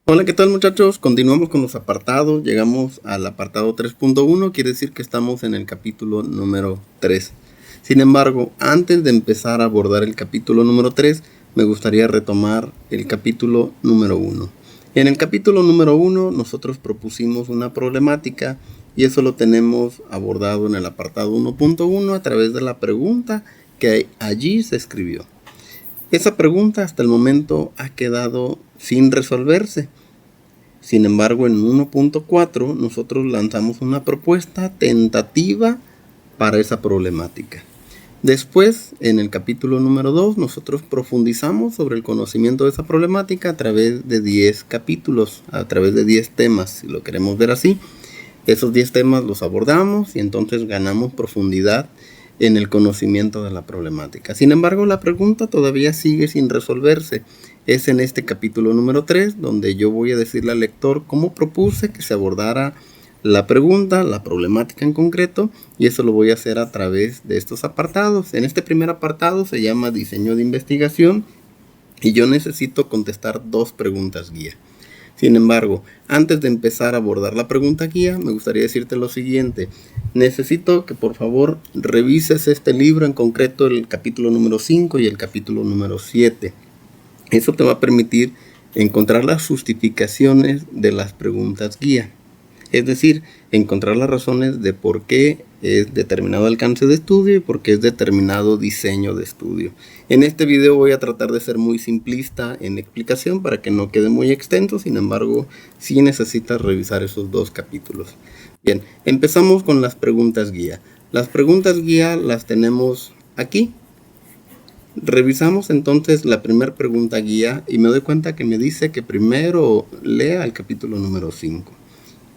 Hola, ¿qué tal muchachos? Continuamos con los apartados, llegamos al apartado 3.1, quiere decir que estamos en el capítulo número 3. Sin embargo, antes de empezar a abordar el capítulo número 3, me gustaría retomar el capítulo número 1. En el capítulo número 1 nosotros propusimos una problemática y eso lo tenemos abordado en el apartado 1.1 a través de la pregunta que allí se escribió. Esa pregunta hasta el momento ha quedado sin resolverse. Sin embargo, en 1.4 nosotros lanzamos una propuesta tentativa para esa problemática. Después, en el capítulo número 2, nosotros profundizamos sobre el conocimiento de esa problemática a través de 10 capítulos, a través de 10 temas, si lo queremos ver así. Esos 10 temas los abordamos y entonces ganamos profundidad en el conocimiento de la problemática. Sin embargo, la pregunta todavía sigue sin resolverse. Es en este capítulo número 3 donde yo voy a decirle al lector cómo propuse que se abordara la pregunta, la problemática en concreto, y eso lo voy a hacer a través de estos apartados. En este primer apartado se llama diseño de investigación y yo necesito contestar 2 preguntas guía. Sin embargo, antes de empezar a abordar la pregunta guía, me gustaría decirte lo siguiente. Necesito que por favor revises este libro, en concreto el capítulo número 5 y el capítulo número 7. Eso te va a permitir encontrar las justificaciones de las preguntas guía. Es decir, encontrar las razones de por qué es determinado alcance de estudio y por qué es determinado diseño de estudio. En este video voy a tratar de ser muy simplista en explicación para que no quede muy extenso, sin embargo, sí necesitas revisar esos 2 capítulos. Bien, empezamos con las preguntas guía. Las preguntas guía las tenemos aquí. Revisamos entonces la primera pregunta guía y me doy cuenta que me dice que primero lea el capítulo número 5.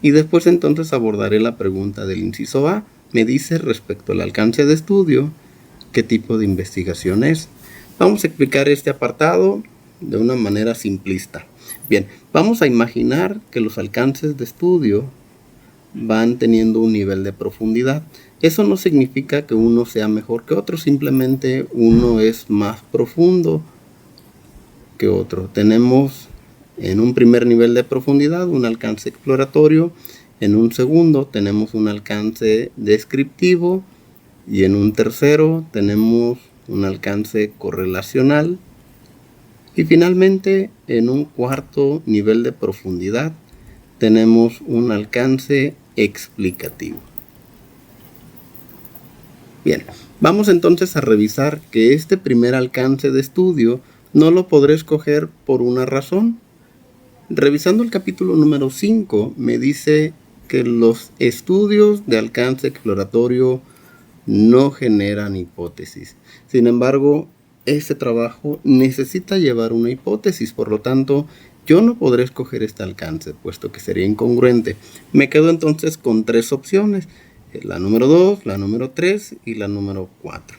Y después entonces abordaré la pregunta del inciso A. Me dice respecto al alcance de estudio, qué tipo de investigación es. Vamos a explicar este apartado de una manera simplista. Bien, vamos a imaginar que los alcances de estudio van teniendo un nivel de profundidad. Eso no significa que uno sea mejor que otro, simplemente uno es más profundo que otro. Tenemos en un primer nivel de profundidad un alcance exploratorio, en un segundo tenemos un alcance descriptivo y en un tercero tenemos un alcance correlacional y finalmente en un cuarto nivel de profundidad tenemos un alcance explicativo. Bien, vamos entonces a revisar que este primer alcance de estudio no lo podré escoger por una razón. Revisando el capítulo número 5, me dice que los estudios de alcance exploratorio no generan hipótesis. Sin embargo, este trabajo necesita llevar una hipótesis, por lo tanto, yo no podré escoger este alcance, puesto que sería incongruente. Me quedo entonces con 3 opciones, la número 2, la número 3 y la número 4.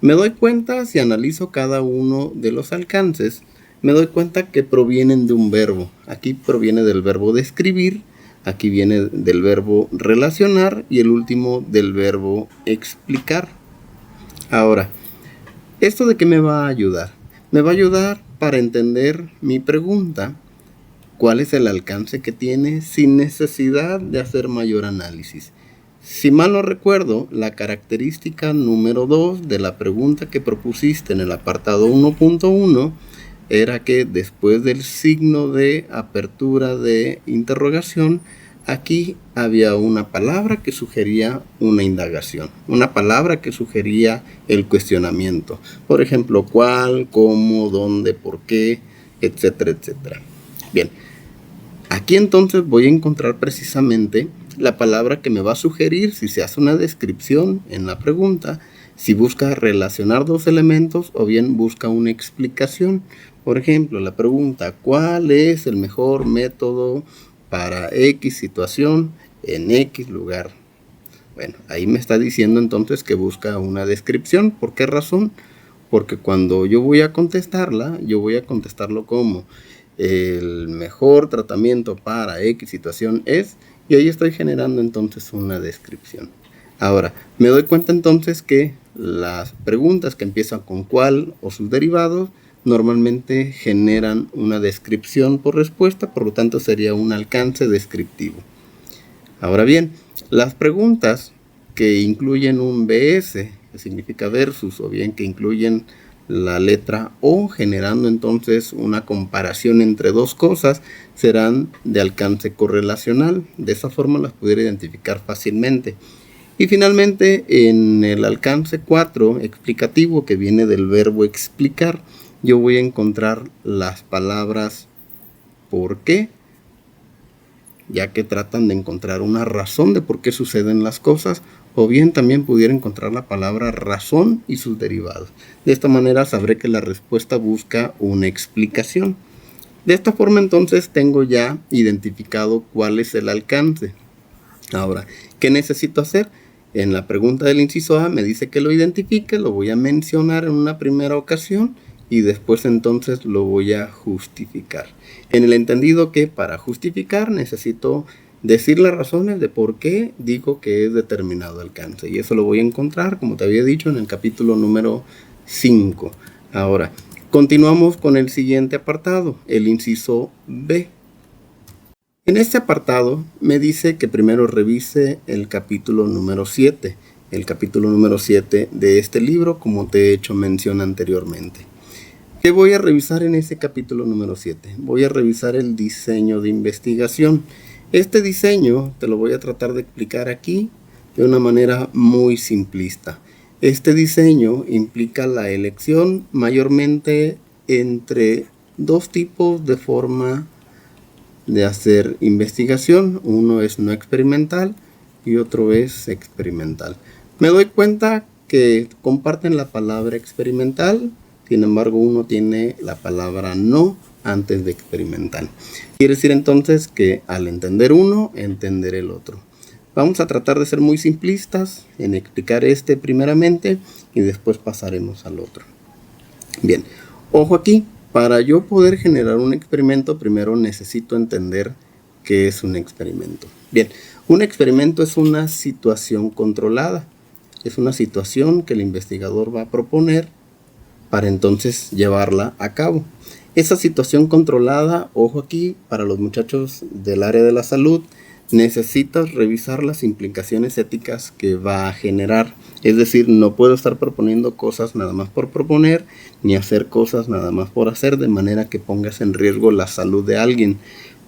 Me doy cuenta, si analizo cada uno de los alcances, me doy cuenta que provienen de un verbo. Aquí proviene del verbo describir, aquí viene del verbo relacionar y el último del verbo explicar. Ahora, ¿esto de qué me va a ayudar? Me va a ayudar para entender mi pregunta, cuál es el alcance que tiene sin necesidad de hacer mayor análisis. Si mal no recuerdo, la característica número 2 de la pregunta que propusiste en el apartado 1.1 era que después del signo de apertura de interrogación, aquí había una palabra que sugería una indagación, una palabra que sugería el cuestionamiento. Por ejemplo, cuál, cómo, dónde, por qué, etcétera, etcétera. Bien, aquí entonces voy a encontrar precisamente la palabra que me va a sugerir si se hace una descripción en la pregunta, si busca relacionar 2 elementos o bien busca una explicación. Por ejemplo, la pregunta, ¿cuál es el mejor método para X situación en X lugar? Bueno, ahí me está diciendo entonces que busca una descripción. ¿Por qué razón? Porque cuando yo voy a contestarla, yo voy a contestarlo como el mejor tratamiento para X situación es, y ahí estoy generando entonces una descripción. Ahora, me doy cuenta entonces que las preguntas que empiezan con cuál o sus derivados normalmente generan una descripción por respuesta, por lo tanto sería un alcance descriptivo. Ahora bien, las preguntas que incluyen un VS, que significa versus, o bien que incluyen la letra O, generando entonces una comparación entre dos cosas, serán de alcance correlacional. De esa forma las pudiera identificar fácilmente. Y finalmente, en el alcance 4, explicativo, que viene del verbo explicar, yo voy a encontrar las palabras ¿por qué?, ya que tratan de encontrar una razón de por qué suceden las cosas, o bien también pudiera encontrar la palabra razón y sus derivados. De esta manera sabré que la respuesta busca una explicación. De esta forma entonces tengo ya identificado cuál es el alcance. Ahora, ¿qué necesito hacer? En la pregunta del inciso A me dice que lo identifique, lo voy a mencionar en una primera ocasión y después entonces lo voy a justificar. En el entendido que para justificar necesito decir las razones de por qué digo que es determinado alcance. Y eso lo voy a encontrar, como te había dicho, en el capítulo número 5. Ahora, continuamos con el siguiente apartado, el inciso B. En este apartado me dice que primero revise el capítulo número 7. El capítulo número 7 de este libro, como te he hecho mención anteriormente. ¿Qué voy a revisar en ese capítulo número 7? Voy a revisar el diseño de investigación. Este diseño te lo voy a tratar de explicar aquí de una manera muy simplista. Este diseño implica la elección mayormente entre dos tipos de forma de hacer investigación. Uno es no experimental y otro es experimental. Me doy cuenta que comparten la palabra experimental. Sin embargo, uno tiene la palabra no antes de experimental. Quiere decir entonces que al entender uno, entenderé el otro. Vamos a tratar de ser muy simplistas en explicar este primeramente y después pasaremos al otro. Bien, ojo aquí, para yo poder generar un experimento, primero necesito entender qué es un experimento. Bien, un experimento es una situación controlada. Es una situación que el investigador va a proponer para entonces llevarla a cabo. Esa situación controlada, ojo aquí, para los muchachos del área de la salud, necesitas revisar las implicaciones éticas que va a generar. Es decir, no puedo estar proponiendo cosas nada más por proponer, ni hacer cosas nada más por hacer, de manera que pongas en riesgo la salud de alguien.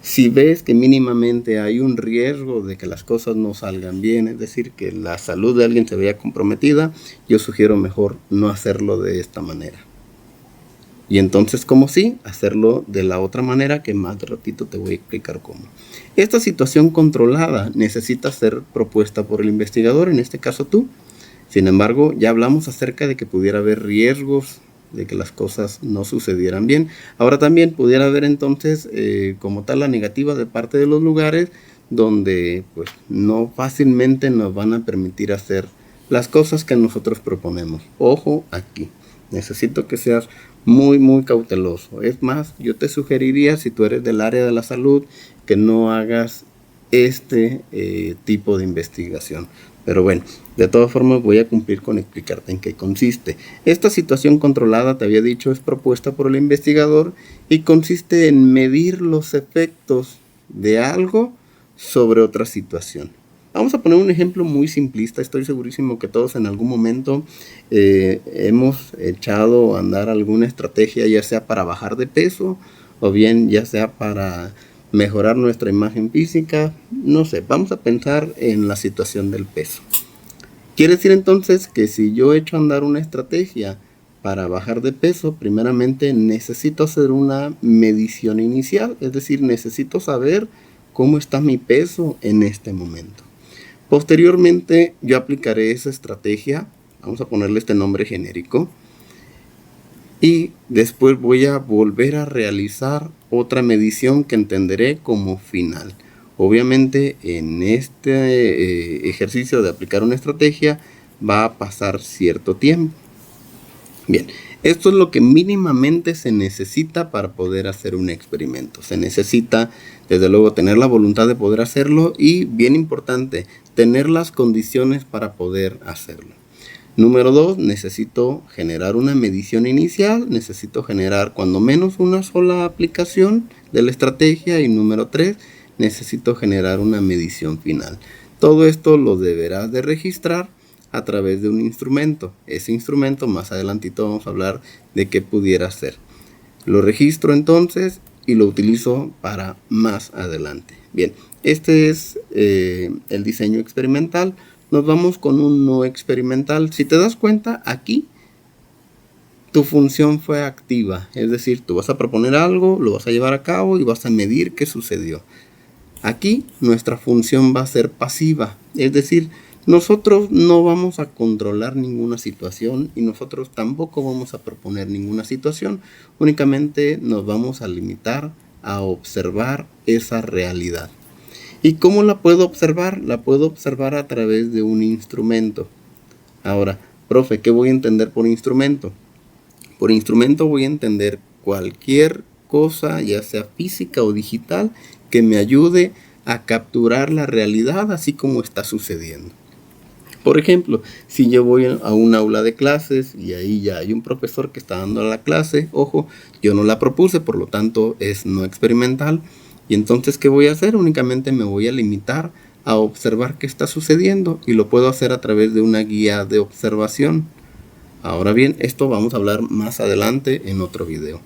Si ves que mínimamente hay un riesgo de que las cosas no salgan bien, es decir, que la salud de alguien se vea comprometida, yo sugiero mejor no hacerlo de esta manera. Y entonces, como sí, hacerlo de la otra manera que más ratito te voy a explicar cómo. Esta situación controlada necesita ser propuesta por el investigador, en este caso tú. Sin embargo, ya hablamos acerca de que pudiera haber riesgos de que las cosas no sucedieran bien. Ahora también pudiera haber entonces como tal la negativa de parte de los lugares donde pues no fácilmente nos van a permitir hacer las cosas que nosotros proponemos. Ojo aquí, necesito que seas muy cauteloso. Es más, yo te sugeriría, si tú eres del área de la salud, que no hagas este tipo de investigación. Pero bueno, de todas formas voy a cumplir con explicarte en qué consiste. Esta situación controlada, te había dicho, es propuesta por el investigador y consiste en medir los efectos de algo sobre otra situación. Vamos a poner un ejemplo muy simplista. Estoy segurísimo que todos en algún momento hemos echado a andar alguna estrategia, ya sea para bajar de peso o bien ya sea para mejorar nuestra imagen física. No sé, vamos a pensar en la situación del peso. Quiere decir entonces que si yo echo a andar una estrategia para bajar de peso, primeramente necesito hacer una medición inicial, es decir, necesito saber cómo está mi peso en este momento. Posteriormente yo aplicaré esa estrategia, vamos a ponerle este nombre genérico, y después voy a volver a realizar otra medición que entenderé como final. Obviamente en este ejercicio de aplicar una estrategia va a pasar cierto tiempo. Bien, esto es lo que mínimamente se necesita para poder hacer un experimento. Se necesita, desde luego, tener la voluntad de poder hacerlo y, bien importante, tener las condiciones para poder hacerlo. Número 2, necesito generar una medición inicial, necesito generar cuando menos una sola aplicación de la estrategia. Y número 3, necesito generar una medición final. Todo esto lo deberás de registrar a través de un instrumento. Ese instrumento, más adelantito vamos a hablar de qué pudiera ser. Lo registro entonces y lo utilizo para más adelante. Bien, este es el diseño experimental. Nos vamos con un no experimental. Si te das cuenta, aquí tu función fue activa. Es decir, tú vas a proponer algo, lo vas a llevar a cabo y vas a medir qué sucedió. Aquí nuestra función va a ser pasiva. Es decir, nosotros no vamos a controlar ninguna situación y nosotros tampoco vamos a proponer ninguna situación. Únicamente nos vamos a limitar a observar esa realidad. ¿Y cómo la puedo observar? La puedo observar a través de un instrumento. Ahora, profe, ¿qué voy a entender por instrumento? Por instrumento voy a entender cualquier cosa, ya sea física o digital, que me ayude a capturar la realidad así como está sucediendo. Por ejemplo, si yo voy a un aula de clases y ahí ya hay un profesor que está dando la clase, ojo, yo no la propuse, por lo tanto es no experimental. Y entonces, ¿qué voy a hacer? Únicamente me voy a limitar a observar qué está sucediendo y lo puedo hacer a través de una guía de observación. Ahora bien, esto vamos a hablar más adelante en otro video.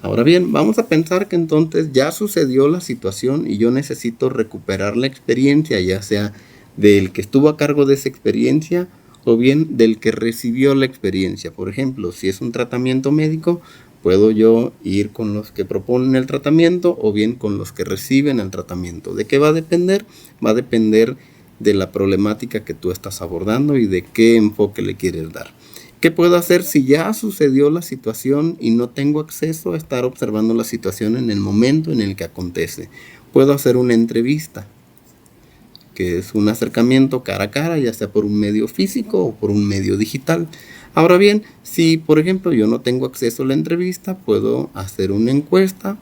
Ahora bien, vamos a pensar que entonces ya sucedió la situación y yo necesito recuperar la experiencia, ya sea del que estuvo a cargo de esa experiencia o bien del que recibió la experiencia. Por ejemplo, si es un tratamiento médico, puedo yo ir con los que proponen el tratamiento o bien con los que reciben el tratamiento. ¿De qué va a depender? Va a depender de la problemática que tú estás abordando y de qué enfoque le quieres dar. ¿Qué puedo hacer si ya sucedió la situación y no tengo acceso a estar observando la situación en el momento en el que acontece? Puedo hacer una entrevista, que es un acercamiento cara a cara, ya sea por un medio físico o por un medio digital. Ahora bien, si por ejemplo yo no tengo acceso a la entrevista, puedo hacer una encuesta,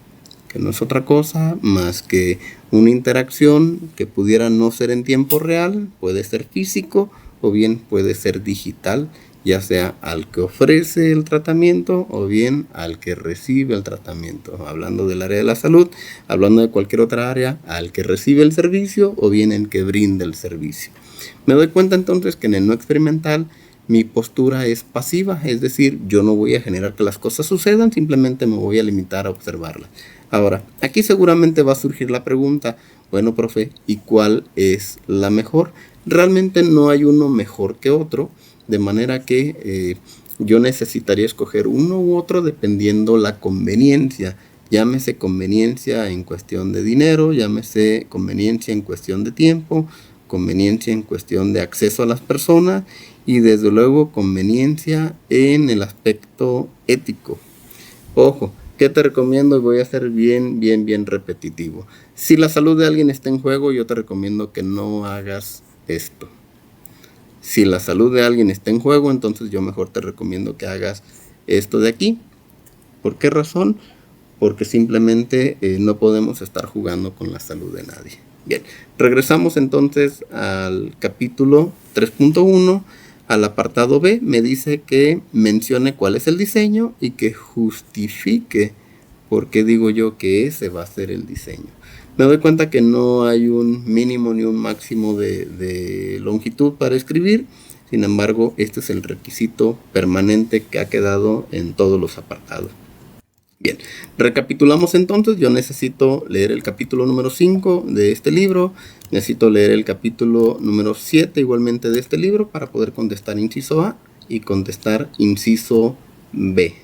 que no es otra cosa más que una interacción que pudiera no ser en tiempo real, puede ser físico o bien puede ser digital, ya sea al que ofrece el tratamiento o bien al que recibe el tratamiento. Hablando del área de la salud, hablando de cualquier otra área, al que recibe el servicio o bien el que brinda el servicio. Me doy cuenta entonces que en el no experimental mi postura es pasiva, es decir, yo no voy a generar que las cosas sucedan, simplemente me voy a limitar a observarlas. Ahora, aquí seguramente va a surgir la pregunta, bueno, profe, ¿y cuál es la mejor? Realmente no hay uno mejor que otro, de manera que yo necesitaría escoger uno u otro dependiendo la conveniencia. Llámese conveniencia en cuestión de dinero, llámese conveniencia en cuestión de tiempo, conveniencia en cuestión de acceso a las personas y desde luego conveniencia en el aspecto ético. Ojo, ¿qué te recomiendo? Y voy a ser bien repetitivo. Si la salud de alguien está en juego, yo te recomiendo que no hagas esto. Si la salud de alguien está en juego, entonces yo mejor te recomiendo que hagas esto de aquí. ¿Por qué razón? Porque simplemente no podemos estar jugando con la salud de nadie. Bien, regresamos entonces al capítulo 3.1. Al apartado B me dice que mencione cuál es el diseño y que justifique por qué digo yo que ese va a ser el diseño. Me doy cuenta que no hay un mínimo ni un máximo de longitud para escribir. Sin embargo, este es el requisito permanente que ha quedado en todos los apartados. Bien, recapitulamos entonces. Yo necesito leer el capítulo número 5 de este libro. Necesito leer el capítulo número 7 igualmente de este libro para poder contestar inciso A y contestar inciso B.